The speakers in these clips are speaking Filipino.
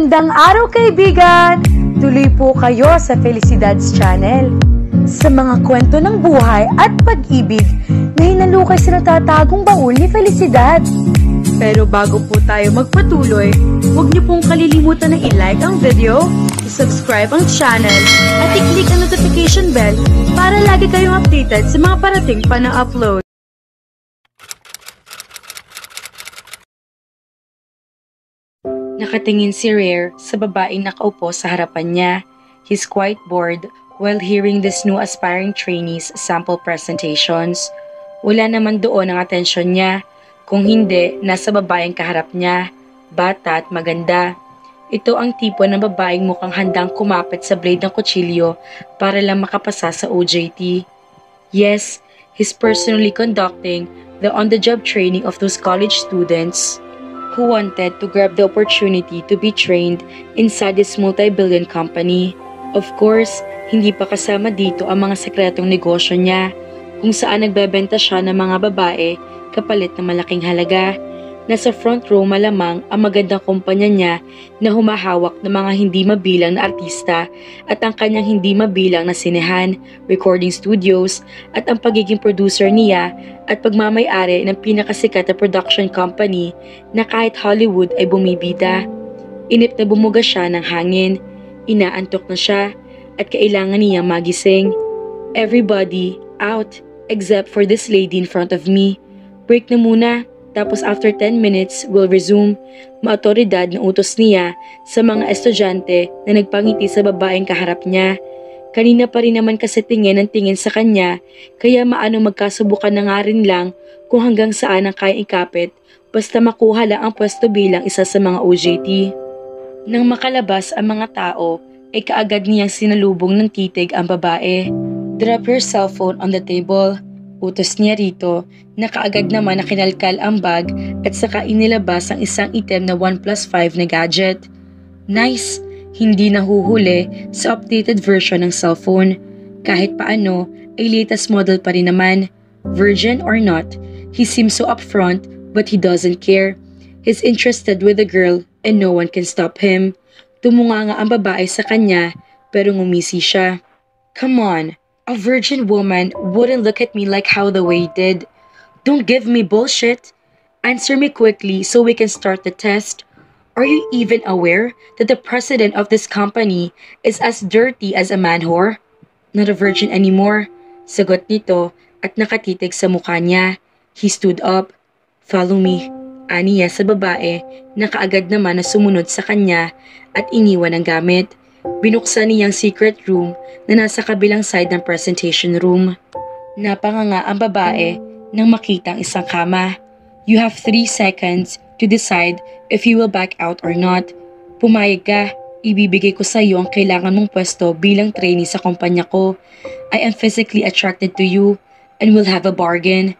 Magandang araw kaibigan! Tuloy po kayo sa Felicidad's Channel. Sa mga kwento ng buhay at pag-ibig na hinalukay sa natatagong baul ni Felicidad. Pero bago po tayo magpatuloy, huwag niyo pong kalilimutan na i-like ang video, i-subscribe ang channel, at i-click ang notification bell para lagi kayong updated sa mga parating pa na upload. Nakatingin si Rare sa babaeng nakaupo sa harapan niya. He's quite bored while hearing this new aspiring trainees' sample presentations. Wala naman doon ang atensyon niya. Kung hindi, nasa babaeng kaharap niya. Bata at maganda. Ito ang tipo ng babaeng mukhang handang kumapit sa blade ng kutsilyo para lang makapasa sa OJT. Yes, he's personally conducting the on-the-job training of those college students who wanted to grab the opportunity to be trained inside this multi-billion company. Of course, hindi pa kasama dito ang mga sekretong negosyo niya, kung saan nagbebenta siya ng mga babae kapalit ng malaking halaga. Nasa front row malamang ang magandang kumpanya niya na humahawak ng mga hindi mabilang na artista at ang kanyang hindi mabilang na sinehan, recording studios at ang pagiging producer niya at pagmamay-ari ng pinakasikat na production company na kahit Hollywood ay bumibida. Inip na bumuga siya ng hangin, inaantok na siya at kailangan niyang magising. Everybody out except for this lady in front of me. Break na muna. Tapos after 10 minutes, we'll resume. Maautoridad na utos niya sa mga estudyante na nagpangiti sa babaeng kaharap niya. Kanina pa rin naman kasi tingin ang tingin sa kanya, kaya maano magkasubukan na nga rin lang kung hanggang saan ang kayang ikapit basta makuha lang ang pwesto bilang isa sa mga OJT. Nang makalabas ang mga tao, ay kaagad niyang sinalubong ng titig ang babae. Drop your cellphone on the table. Utos niya rito na kaagad naman na kinalkal ang bag at saka inilabas ang isang item na 1+5 na gadget. Nice! Hindi nahuhuli sa updated version ng cellphone. Kahit paano ay latest model pa rin naman. Virgin or not, he seems so upfront but he doesn't care. He's interested with the girl and no one can stop him. Tumunga nga ang babae sa kanya pero ngumisi siya. Come on! A virgin woman wouldn't look at me like how the way did. Don't give me bullshit. Answer me quickly so we can start the test. Are you even aware that the president of this company is as dirty as a man whore? Not a virgin anymore. Sagot nito at nakatitig sa mukha niya. He stood up. Follow me. Aniya sa babae na kaagad naman na sumunod sa kanya at iniwan ang gamit. Binuksan niyang secret room na nasa kabilang side ng presentation room. Napanganga ang babae nang makita ang isang kama. You have 3 seconds to decide if you will back out or not. Pumayag ka, ibibigay ko sa iyo ang kailangan mong pwesto bilang trainee sa kumpanya ko. I am physically attracted to you and will have a bargain.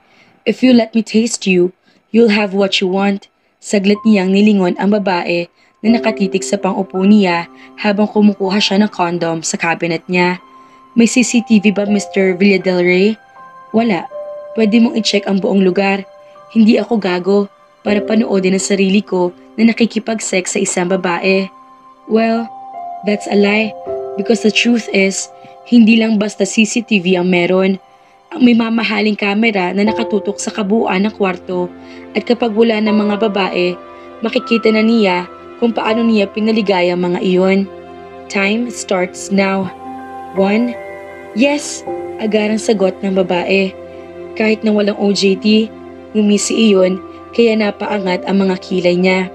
If you let me taste you, you'll have what you want. Saglit niyang nilingon ang babae na nakatitig sa pang-upo niya habang kumukuha siya ng condom sa cabinet niya. May CCTV ba, Mr. Villadelrey? Wala. Pwede mong i-check ang buong lugar. Hindi ako gago para panoodin ang sarili ko na nakikipag-sex sa isang babae. Well, that's a lie because the truth is, hindi lang basta CCTV ang meron. Ang may mamahaling kamera na nakatutok sa kabuuan ng kwarto at kapag wala ng mga babae, makikita na niya kung paano niya pinaligaya ang mga iyon. Time starts now. 1. Yes! Agarang sagot ng babae. Kahit na walang OJT, ngumisi iyon kaya napaangat ang mga kilay niya.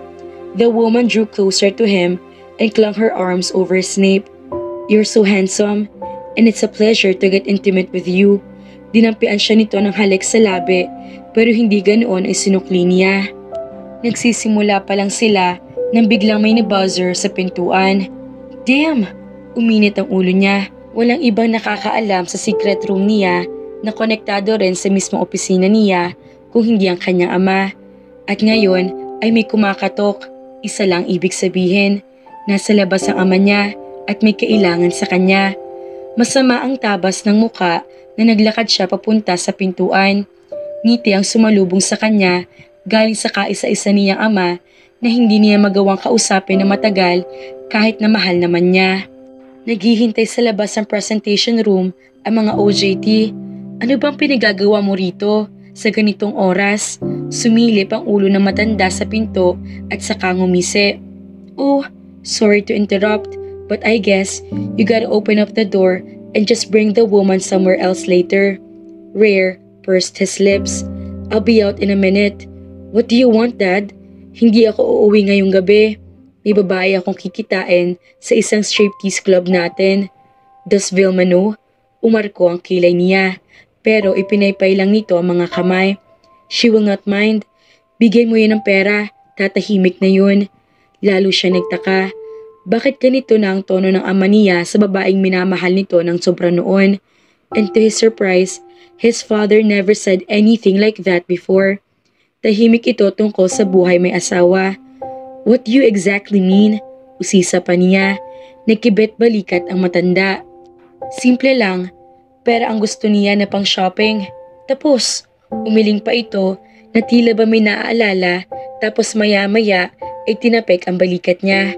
The woman drew closer to him and clung her arms over his nape. You're so handsome and it's a pleasure to get intimate with you. Dinampian siya nito ng halik sa labi pero hindi ganoon ay sinukli niya. Nagsisimula pa lang sila nang biglang may nabuzzer sa pintuan. Damn! Uminit ang ulo niya. Walang ibang nakakaalam sa secret room niya na konektado rin sa mismong opisina niya kung hindi ang kanyang ama. At ngayon ay may kumakatok. Isa lang ibig sabihin. Nasa labas ang ama niya at may kailangan sa kanya. Masama ang tabas ng muka na naglakad siya papunta sa pintuan. Ngiti ang sumalubong sa kanya galing sa kaisa-isa niyang ama na hindi niya magawang kausapin na matagal kahit na mahal naman niya. Naghihintay sa labas ng presentation room ang mga OJT. Ano bang pinagagawa mo rito sa ganitong oras? Sumilip ang ulo ng matanda sa pinto at saka ngumisi. Oh, sorry to interrupt, but I guess you gotta open up the door and just bring the woman somewhere else later. Rare pursed his lips. I'll be out in a minute. What do you want, Dad? Hindi ako uuwi ngayong gabi. May babae akong kikitain sa isang striptease club natin. Does Vilma know? Umarko ang kilay niya, pero ipinaypay lang nito ang mga kamay. She will not mind. Bigay mo yan ng pera, tatahimik na yun. Lalo siya nagtaka. Bakit ganito na ang tono ng ama niya sa babaeng minamahal nito ng sobra noon? And to his surprise, his father never said anything like that before. Tahimik ito tungkol sa buhay may asawa. What do you exactly mean? Usisa pa niya. Nagkibet balikat ang matanda. Simple lang, pero ang gusto niya na pang shopping. Tapos, umiling pa ito na tila ba may naaalala, tapos maya-maya ay tinapik ang balikat niya.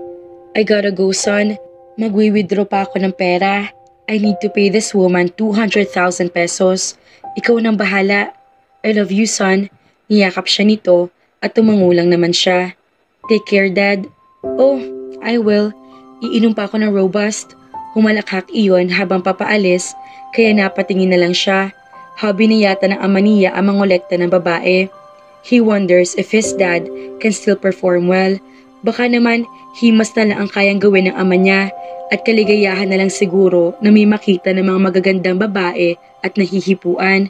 I gotta go, son. Magwi-withdraw pa ako ng pera. I need to pay this woman 200,000 pesos. Ikaw nang bahala. I love you, son. Niyakap siya nito at tumangulang naman siya. Take care, Dad. Oh, I will. Iinom pa ako ng robust. Humalakhak iyon habang papaalis, kaya napatingin na lang siya. Hobby na yata ng ama niya ang mangolekta ng babae. He wonders if his dad can still perform well. Baka naman, himas na lang ang kayang gawin ng ama niya at kaligayahan na lang siguro na may makita ng mga magagandang babae at nahihipuan.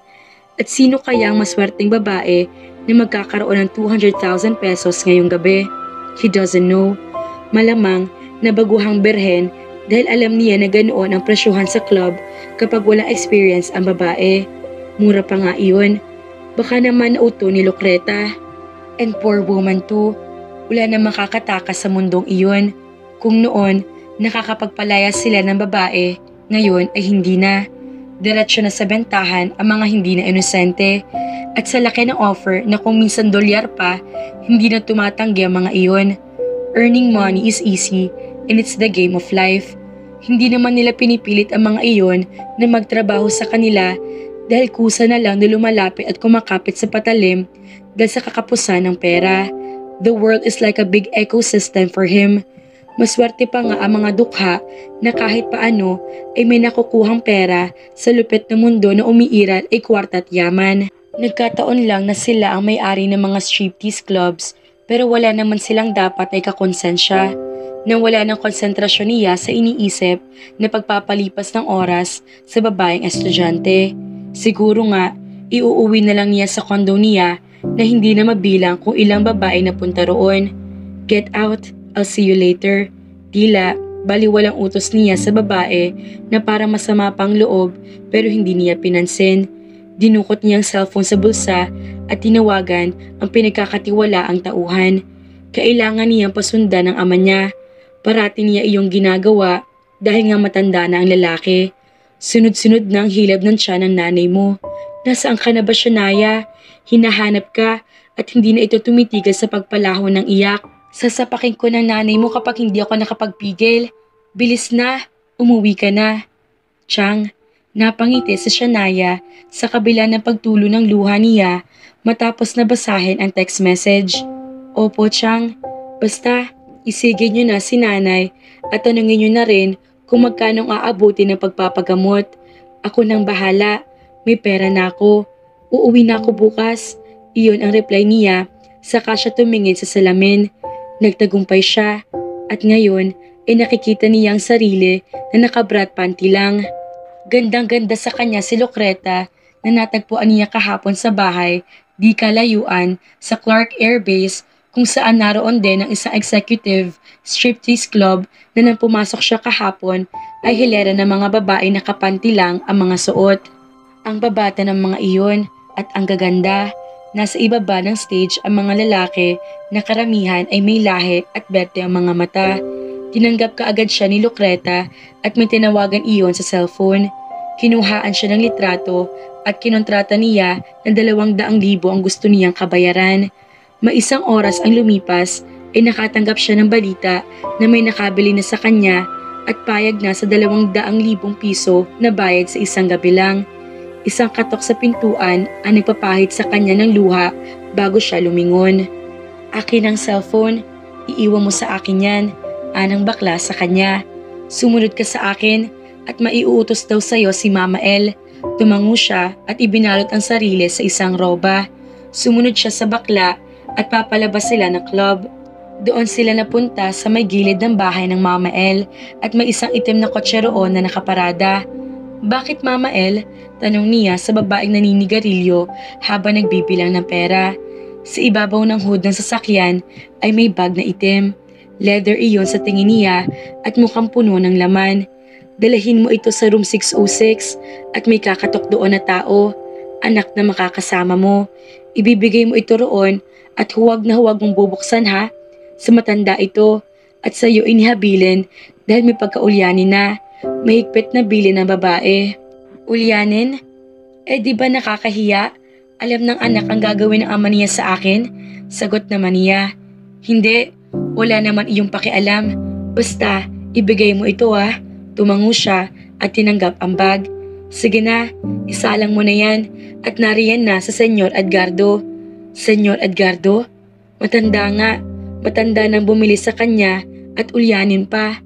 At sino kaya ang maswerteng babae na magkakaroon ng 200,000 pesos ngayong gabi? He doesn't know. Malamang na baguhang berhen dahil alam niya na ganoon ang presyuhan sa club kapag walang experience ang babae. Mura pa nga iyon. Baka naman nauto ni Lucreta. And poor woman too. Wala na makakatakas sa mundong iyon. Kung noon, nakakapagpalaya sila ng babae, ngayon ay hindi na. Diretso na sa bentahan ang mga hindi na inosente. At sa laki ng offer na kung minsan dolyar pa, hindi na tumatanggi ang mga iyon. Earning money is easy and it's the game of life. Hindi naman nila pinipilit ang mga iyon na magtrabaho sa kanila dahil kusa na lang na lumalapit at kumakapit sa patalim dahil sa kakapusan ng pera. The world is like a big ecosystem for him. Maswerte pa nga ang mga dukha na kahit paano ay may nakukuhang pera sa lupit na mundo na umiiral ay kwarta at yaman. Nagkataon lang na sila ang may-ari ng mga striptease clubs pero wala naman silang dapat ay kakonsensya. Nang wala ng konsentrasyon niya sa iniisip na pagpapalipas ng oras sa babaeng estudyante. Siguro nga, iuuwi na lang niya sa kondo niya na hindi na mabilang kung ilang babae na punta roon. Get out, I'll see you later. Tila, baliwalang utos niya sa babae na para masama pang loob pero hindi niya pinansin. Dinukot niya ang cellphone sa bulsa at tinawagan ang pinagkakatiwalaang tauhan. Kailangan niyang pasundan ng ama niya. Parati niya iyong ginagawa dahil nga matanda na ang lalaki. Sunod-sunod na ang hilab ng tiyan ng nanay mo. Nasaan ka na ba, Shania? Hinahanap ka at hindi na ito tumitigas sa pagpalaho ng iyak. Sasapakin ko ng nanay mo kapag hindi ako nakapagpigil. Bilis na, umuwi ka na. Chang, napangiti si Shania sa kabila ng pagtulo ng luha niya matapos na basahin ang text message. Opo, Chang. Basta, isigin niyo na si nanay at tanungin niyo na rin kung magkano aabuti ng pagpapagamot. Ako nang bahala. May pera na ako. Uuwi na ako bukas. Iyon ang reply niya. Saka siya tumingin sa salamin. Nagtagumpay siya. At ngayon ay nakikita niya ang sarili na nakabrat panty lang. Gandang-ganda sa kanya si Lucreta na natagpuan niya kahapon sa bahay di kalayuan sa Clark Air Base kung saan naroon din ang isang executive striptease club na nang pumasok siya kahapon ay hilera ng mga babae na kapanti lang ang mga suot. Ang babata ng mga iyon at ang gaganda. Nasa ibaba ng stage ang mga lalaki na karamihan ay may lahi at berte ang mga mata. Tinanggap kaagad siya ni Lucreta at may tinawagan iyon sa cellphone. Kinuhaan siya ng litrato at kinontrata niya na 200,000 ang gusto niyang kabayaran. Maisang oras ang lumipas ay nakatanggap siya ng balita na may nakabili na sa kanya at payag na sa 200,000 piso na bayad sa isang gabi lang. Isang katok sa pintuan ang nagpapahid sa kanya ng luha bago siya lumingon. "Akin ang cellphone, iiwan mo sa akin yan," anang bakla sa kanya. "Sumunod ka sa akin at maiuutos daw sa'yo si Mama El." Tumango siya at ibinalot ang sarili sa isang roba. Sumunod siya sa bakla at papalabas sila ng club. Doon sila napunta sa may gilid ng bahay ng Mama El at may isang itim na kotse roon na nakaparada. "Bakit, Mama El?" tanong niya sa babaeng naninigarilyo habang nagbibilang ng pera. Sa ibabaw ng hood ng sasakyan ay may bag na itim. Leather iyon sa tingin niya at mukhang puno ng laman. "Dalahin mo ito sa room 606 at may kakatok doon na tao, anak na makakasama mo. Ibibigay mo ito roon at huwag na huwag mong bubuksan ha. Sa matanda ito at sa iyo inihabilin dahil may pagkaulyanin na. Mahigpit na bilin ng babae." "Ulyanin? Eh di ba nakakahiya? Alam ng anak ang gagawin ng ama niya sa akin?" Sagot naman niya. "Hindi, wala naman iyong pakialam. Basta, ibigay mo ito ha." Tumango siya at tinanggap ang bag. "Sige na, isalang mo na yan at nariyan na sa Senyor Edgardo." "Senyor Edgardo? Matanda nga, matanda nang bumili sa kanya at ulyanin pa.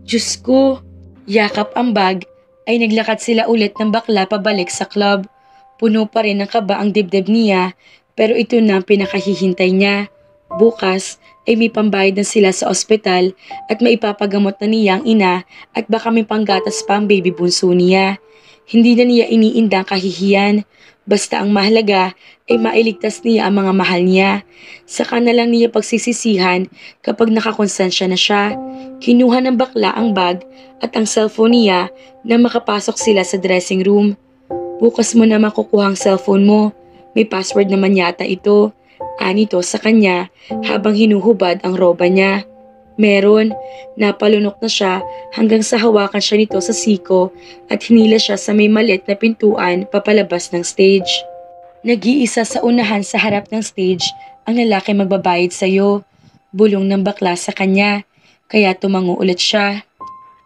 Diyos ko." Yakap ang bag ay naglakad sila ulit ng bakla pabalik sa club. Puno pa rin ng kaba ang dibdib niya pero ito na ang pinakahihintay niya. Bukas ay may pambayad na sila sa ospital at maipapagamot na niya ang ina at baka may panggatas pa ang baby bunso niya. Hindi na niya iniindang kahihiyan. Basta ang mahalaga ay mailigtas niya ang mga mahal niya. Saka na lang niya pagsisisihan kapag nakakonsensya na siya. Kinuha ng bakla ang bag at ang cellphone niya na makapasok sila sa dressing room. "Bukas mo na makukuha ang cellphone mo. May password naman yata ito," anito sa kanya habang hinuhubad ang roba niya. Meron, napalunok na siya hanggang sa hawakan siya nito sa siko at hinila siya sa may maliit na pintuan papalabas ng stage. "Nag-iisa sa unahan sa harap ng stage ang lalaki magbabayad sa'yo," bulong ng bakla sa kanya, kaya tumango ulit siya.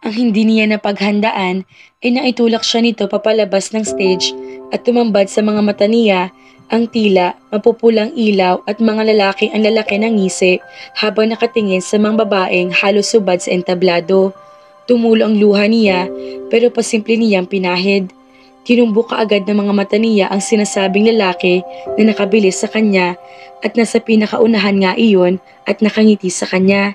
Ang hindi niya napaghandaan ay naitulak siya nito papalabas ng stage at tumambad sa mga mata niya ang tila, mapupulang ilaw at mga lalaki ang lalaki ng ngisi habang nakatingin sa mga babaeng halos subad sa entablado. Tumulo ang luha niya pero pasimple niyang pinahid. Tinumbok kaagad ng mga mata niya ang sinasabing lalaki na nakabilis sa kanya at nasa pinakaunahan nga iyon at nakangiti sa kanya.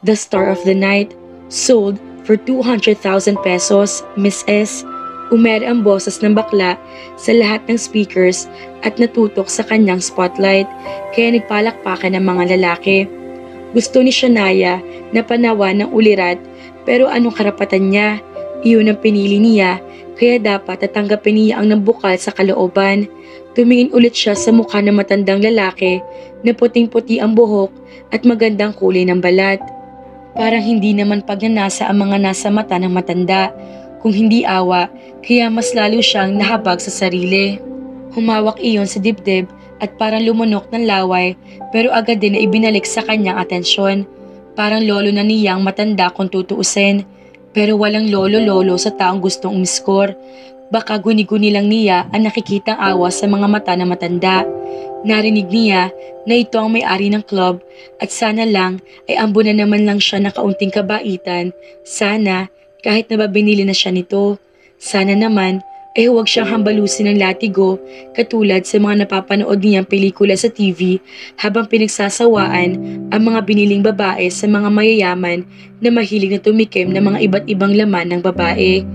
"The star of the night, sold for 200,000 pesos, Miss S." Umere ang boses ng bakla sa lahat ng speakers at natutok sa kanyang spotlight kaya nagpalakpakan ng mga lalaki. Gusto ni Shania na panawan ng ulirat pero anong karapatan niya? Iyon ang pinili niya kaya dapat tatanggapin niya ang nabukal sa kalooban. Tumingin ulit siya sa mukha ng matandang lalaki na puting-puti ang buhok at magandang kulay ng balat. Parang hindi naman pagnanasa ang mga nasa mata ng matanda, kung hindi awa, kaya mas lalo siyang nahabag sa sarili. Humawak iyon sa dibdib at parang lumunok ng laway pero agad din na ibinalik sa kanyang atensyon. Parang lolo na niyang matanda kung tutuusin, pero walang lolo-lolo sa taong gustong umiskor. Baka guni-guni lang niya ang nakikitang awa sa mga mata na matanda. Narinig niya na ito ang may-ari ng club at sana lang ay ambunan naman lang siya ng kaunting kabaitan. Sana kahit nababinili na siya nito. Sana naman ay huwag siyang hambalusin ng latigo katulad sa mga napapanood niyang pelikula sa TV habang pinagsasawaan ang mga biniling babae sa mga mayayaman na mahilig na tumikim ng mga iba't ibang laman ng babae.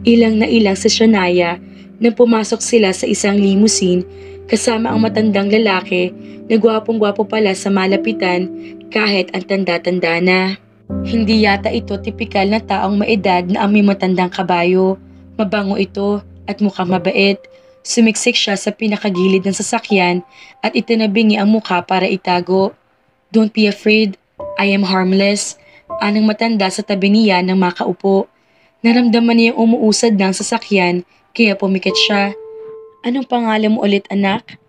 Ilang na ilang sa Shania nang pumasok sila sa isang limousine kasama ang matandang lalaki na gwapong-gwapo pala sa malapitan kahit ang tanda-tanda na. Hindi yata ito tipikal na taong maedad na ang may matandang kabayo. Mabango ito at mukhang mabait. Sumiksik siya sa pinakagilid ng sasakyan at itinabingi ang mukha para itago. "Don't be afraid, I am harmless," anang matanda sa tabi niya ng makaupo. Naramdaman niyang umuusad ng sasakyan kaya pumikit siya. "Anong pangalan mo ulit, anak?"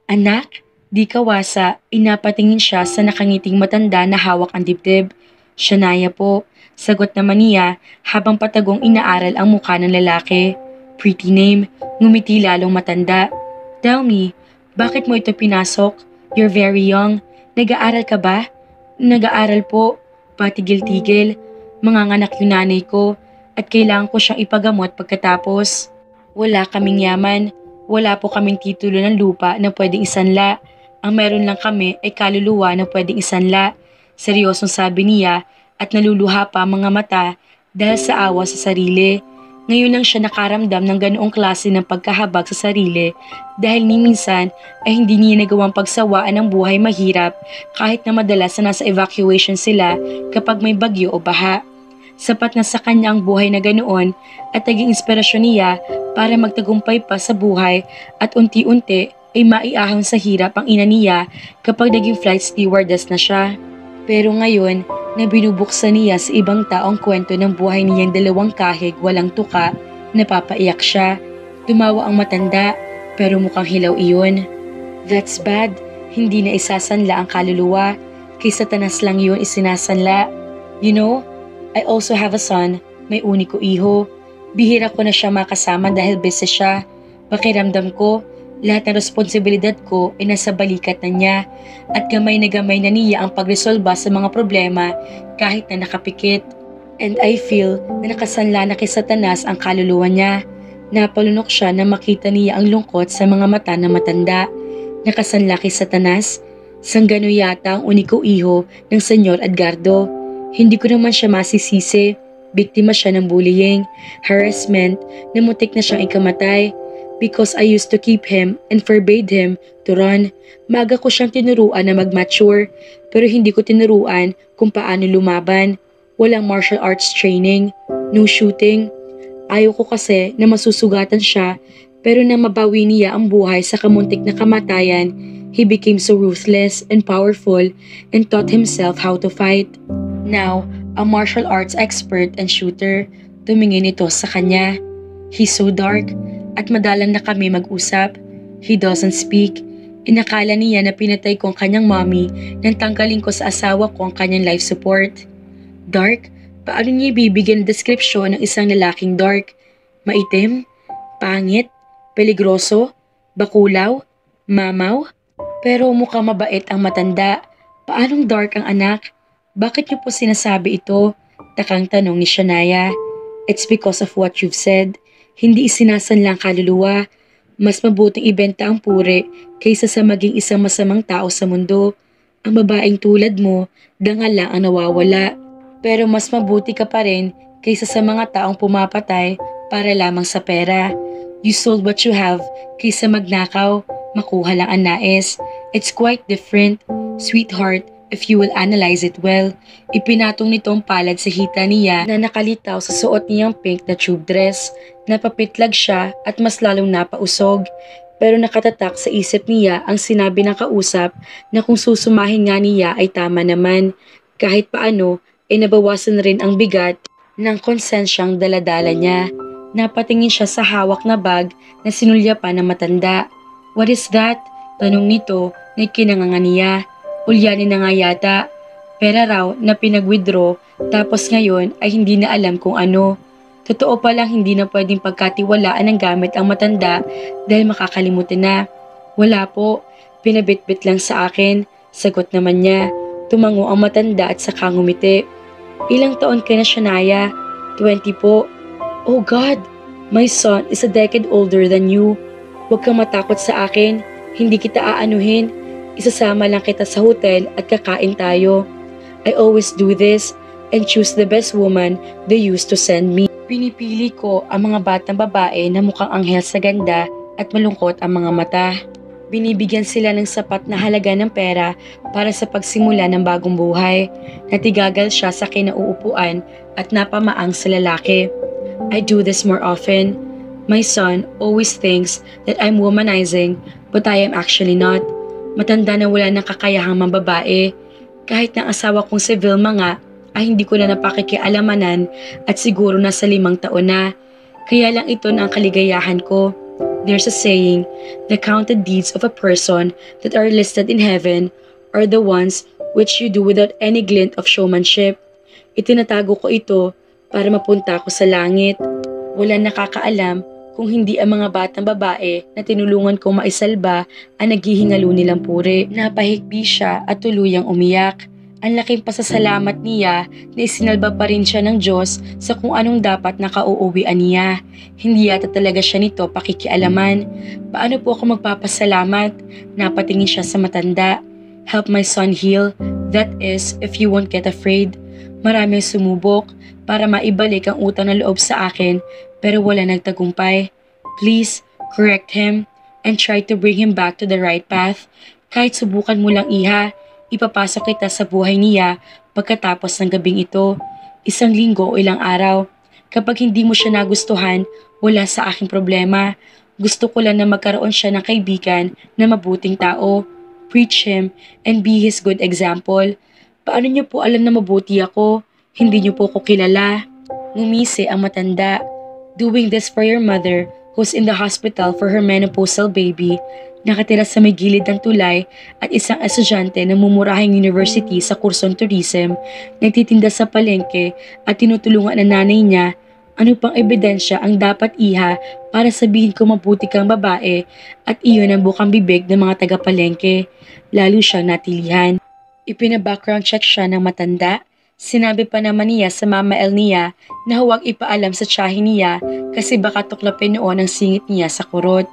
"Anak? Di kawasa, inapatingin siya sa nakangiting matanda na hawak ang dibdib. Shania po, sagot naman niya habang patagong inaaral ang mukha ng lalaki. Pretty name, ngumiti lalong matanda. Tell me, bakit mo ito pinasok? You're very young. Nag-aaral ka ba? Nag-aaral po. Patigil-tigil. Manganganak yung nanay ko at kailangan ko siyang ipagamot pagkatapos. Wala kaming yaman. Wala po kaming titulo ng lupa na pwedeng isanla. Ang meron lang kami ay kaluluwa na pwedeng isanla. Seryosong sabi niya at naluluha pa ang mga mata dahil sa awa sa sarili. Ngayon lang siya nakaramdam ng ganoong klase ng pagkahabag sa sarili dahil ni minsan ay hindi niya nagawang pagsawaan ng buhay mahirap kahit na madalas na nasa evacuation sila kapag may bagyo o baha. Sapat na sa kanya ang buhay na ganoon at naging inspirasyon niya para magtagumpay pa sa buhay at unti-unti ay maiahon sa hirap ang ina niya kapag naging flight stewardess na siya. Pero ngayon, na binubuksan niya sa ibang taong kwento ng buhay niyang dalawang kahig walang tuka, napapaiyak siya. Tumawa ang matanda, pero mukhang hilaw iyon. That's bad, hindi na isasanla ang kaluluwa, kay Satanas lang yun isinasanla. You know, I also have a son, may uniko iho. Bihira ko na siya makasama dahil busy siya. Pakiramdam ko, lahat ng responsibilidad ko ay nasa balikat na niya at gamay na niya ang pagresolba sa mga problema kahit na nakapikit. And I feel na nakasanla na kay Satanas ang kaluluwa niya. Napalunok siya na makita niya ang lungkot sa mga mata ng matanda. Nakasanla kay Satanas? Sanggano yata ang uniko iho ng Senyor Edgardo. Hindi ko naman siya masisisi. Biktima siya ng bullying, harassment, na mutik na siyang ikamatay. Because I used to keep him and forbade him to run. Maga ko siyang tinuruan na mag-mature, pero hindi ko tinuruan kung paano lumaban. Walang martial arts training, no shooting. Ayaw ko kasi na masusugatan siya, pero nang mabawi niya ang buhay sa kamuntik na kamatayan, he became so ruthless and powerful and taught himself how to fight. Now, a martial arts expert and shooter, tumingin ito sa kanya. He's so dark. At madalang na kami mag-usap. He doesn't speak. Inakala niya na pinatay ko ang kanyang mommy nang tanggalin ko sa asawa ko ang kanyang life support. Dark? Paano niya ibibigyan ng deskripsyon ng isang lalaking dark? Maitim? Pangit? Peligroso? Bakulaw? Mamaw? Pero mukhang mabait ang matanda. Paanong dark ang anak? Bakit niyo po sinasabi ito? Takang tanong ni Shania. It's because of what you've said. Hindi isinasanlang kaluluwa. Mas mabuting ibenta ang puri kaysa sa maging isang masamang tao sa mundo. Ang babaeng tulad mo, dangal lang ang nawawala. Pero mas mabuti ka pa rin kaysa sa mga taong pumapatay para lamang sa pera. You sold what you have kaysa magnakaw, makuha lang ang nais. It's quite different, sweetheart. If you will analyze it well, ipinatong nitong palad sa hita niya na nakalitaw sa suot niyang pink na tube dress. Napapitlag siya at mas lalong napausog. Pero nakatatak sa isip niya ang sinabi ng kausap na kung susumahin nga niya ay tama naman. Kahit paano ay nabawasan rin ang bigat ng konsensyang daladala niya. Napatingin siya sa hawak na bag na sinulyapan ng matanda. What is that? Tanong nito na kinanganga niya. Ulyanin na nga yata. Pera raw na pinag-withdraw tapos ngayon ay hindi na alam kung ano. Totoo palang hindi na pwedeng pagkatiwalaan ng gamit ang matanda dahil makakalimutan na. Wala po, pinabitbit lang sa akin. Sagot naman niya. Tumango ang matanda at saka ngumiti. Ilang taon ka na, Shania? 20 po. Oh God, my son is a decade older than you. Huwag kang matakot sa akin. Hindi kita aanuhin. Isasama lang kita sa hotel at kakain tayo. I always do this and choose the best woman they used to send me. Pinipili ko ang mga batang babae na mukhang anghel sa ganda at malungkot ang mga mata. Binibigyan sila ng sapat na halaga ng pera para sa pagsimula ng bagong buhay. Natigagal siya sa kinauupuan at napamaang sa lalaki. I do this more often. My son always thinks that I'm womanizing but I am actually not. Matanda na wala ng kakayahang mambabae. Kahit ng asawa kong si Vilma nga ay hindi ko na napakikialamanan at siguro nasa 5 taon na. Kaya lang ito na ang kaligayahan ko. There's a saying, the counted deeds of a person that are listed in heaven are the ones which you do without any glint of showmanship. Itinatago ko ito para mapunta ako sa langit. Walang nakakaalam kung hindi ang mga batang babae na tinulungan kong maisalba ang naghihingalo nilang puri. Napahikbi siya at tuluyang umiyak. Ang laking pasasalamat niya na isinalba pa rin siya ng Diyos sa kung anong dapat nakauuwian niya. Hindi yata talaga siya nito pakikialaman. Paano po ako magpapasalamat? Napatingin siya sa matanda. Help my son heal. That is, if you won't get afraid. Maraming sumubok para maibalik ang utang na loob sa akin pero wala nagtagumpay. Please, correct him and try to bring him back to the right path. Kahit subukan mo lang iha, ipapasok kita sa buhay niya pagkatapos ng gabing ito. 1 linggo o ilang araw. Kapag hindi mo siya nagustuhan, wala sa aking problema. Gusto ko lang na magkaroon siya ng kaibigan na mabuting tao. Preach him and be his good example. Paano niyo po alam na mabuti ako? Hindi niyo po ko kilala. Ngumisi ang matanda. Doing this for your mother who's in the hospital for her menopausal baby, nakatira sa may gilid ng tulay at isang estudyante ng mumurahing university sa kursong tourism, nagtitinda sa palengke at tinutulungan ng nanay niya. Ano pang ebidensya ang dapat iha para sabihin ko mabuti kang babae at iyon ang bukang bibig ng mga taga-palengke? Lalo siyang natilihan. Ipina-background check siya ng matanda. Sinabi pa naman niya sa Mama El niya na huwag ipaalam sa tiyahin niya kasi baka tuklapin noon ang singit niya sa kurot.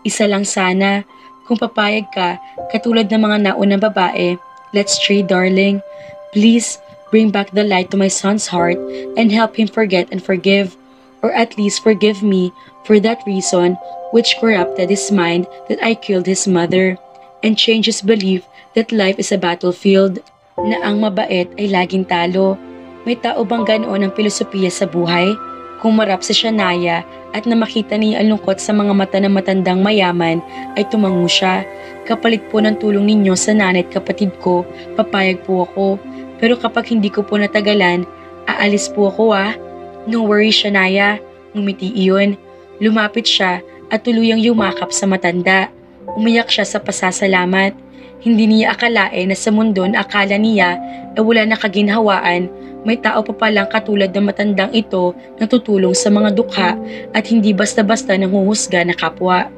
Isa lang sana, kung papayag ka, katulad ng mga naunang babae, let's trade darling. Please, bring back the light to my son's heart and help him forget and forgive, or at least forgive me for that reason which corrupted his mind that I killed his mother, and change his belief that life is a battlefield, na ang mabait ay laging talo. May tao bang ganoon ang filosofiya sa buhay? Kung marap si Shania at na makita niya ang lungkot sa mga mata ng matandang mayaman, ay tumango siya. Kapalit po ng tulong ninyo sa nanay at kapatid ko, papayag po ako. Pero kapag hindi ko po natagalan, aalis po ako ah. No worries Shania, ngumiti iyon. Lumapit siya at tuluyang yumakap sa matanda. Umiyak siya sa pasasalamat. Hindi niya akalain na sa mundo na akala niya ay wala na kaginhawaan, may tao pa palang katulad ng matandang ito na tutulong sa mga dukha at hindi basta-basta nanghuhusga na kapwa.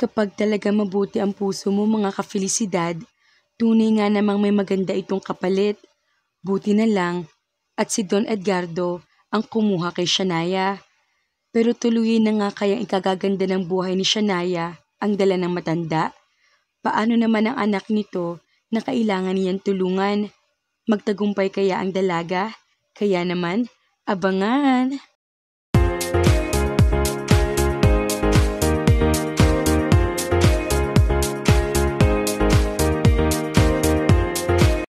Kapag talaga mabuti ang puso mo mga kafelisidad, tunay nga namang may maganda itong kapalit. Buti na lang at si Don Edgardo ang kumuha kay Shania. Pero tuluyin na nga kayang ikagaganda ng buhay ni Shania ang dala ng matanda. Paano naman ang anak nito na kailangan niyang tulungan? Magtagumpay kaya ang dalaga? Kaya naman, abangan!